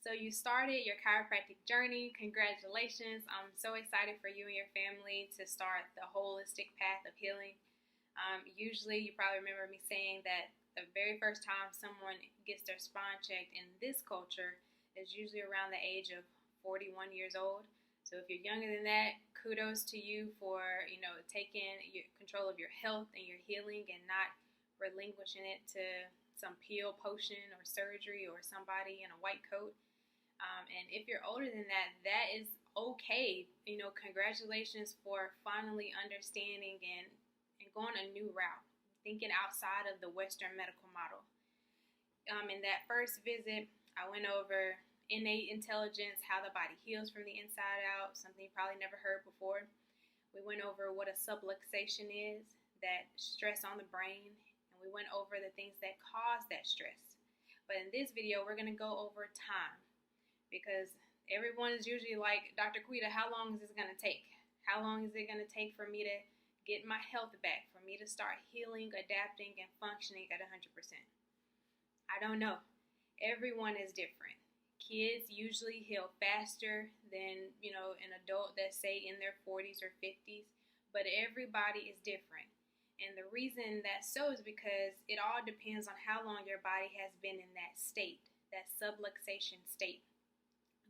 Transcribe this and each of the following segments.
So you started your chiropractic journey. Congratulations. I'm so excited for you and your family to start the holistic path of healing. Usually, you probably remember me saying that the very first time someone gets their spine checked in this culture is usually around the age of 41 years old. So if you're younger than that, kudos to you for, taking your control of your health and your healing and not relinquishing it to some pill potion or surgery or somebody in a white coat. And if you're older than that, that is okay. Congratulations for finally understanding and going a new route, thinking outside of the Western medical model. In that first visit, I went over innate intelligence, how the body heals from the inside out, something you probably never heard before. We went over what a subluxation is, that stress on the brain, and we went over the things that cause that stress. But in this video, we're going to go over time, because everyone is usually like, Dr. Quita, how long is this going to take? How long is it going to take for me to get my health back, for me to start healing, adapting, and functioning at 100%? I don't know. Everyone is different. Kids usually heal faster than, an adult that's say in their 40s or 50s, but everybody is different. And the reason that's so is because it all depends on how long your body has been in that state, that subluxation state.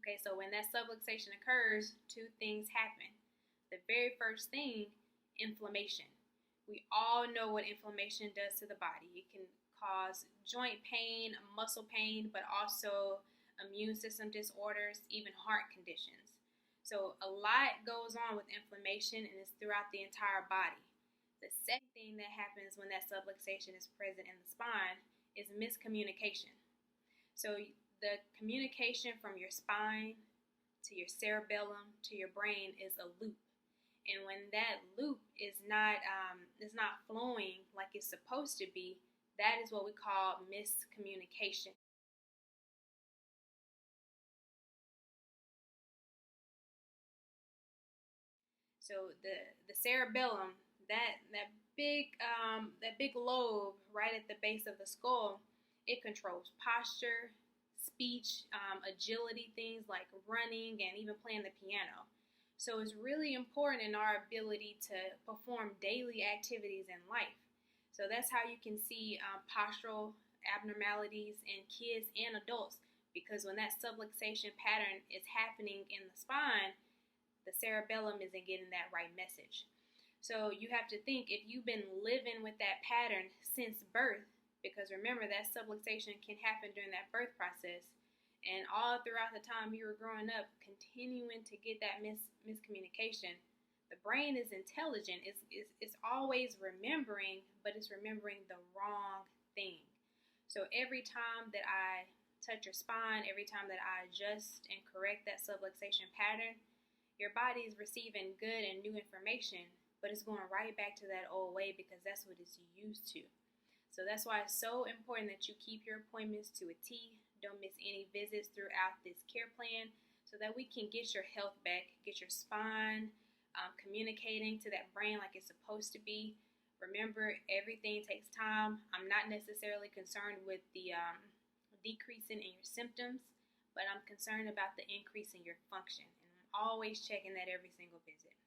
Okay, so when that subluxation occurs, two things happen. The very first thing, inflammation. We all know what inflammation does to the body. It can cause joint pain, muscle pain, but also immune system disorders, even heart conditions. So a lot goes on with inflammation, and it's throughout the entire body. The second thing that happens when that subluxation is present in the spine is miscommunication. So the communication from your spine to your cerebellum to your brain is a loop. And when that loop is not flowing like it's supposed to be, that is what we call miscommunication. So the cerebellum, that big lobe right at the base of the skull, it controls posture, speech, agility, things like running and even playing the piano. So it's really important in our ability to perform daily activities in life. So that's how you can see postural abnormalities in kids and adults, because when that subluxation pattern is happening in the spine, the cerebellum isn't getting that right message. So you have to think, if you've been living with that pattern since birth, because remember that subluxation can happen during that birth process, and all throughout the time you were growing up, continuing to get that miscommunication, the brain is intelligent. It's always remembering, but it's remembering the wrong thing. So every time that I touch your spine, every time that I adjust and correct that subluxation pattern, your body is receiving good and new information, but it's going right back to that old way because that's what it's used to. So that's why it's so important that you keep your appointments to a T. Don't miss any visits throughout this care plan so that we can get your health back, get your spine communicating to that brain like it's supposed to be. Remember, everything takes time. I'm not necessarily concerned with the decreasing in your symptoms, but I'm concerned about the increase in your function. And I'm always checking that every single visit.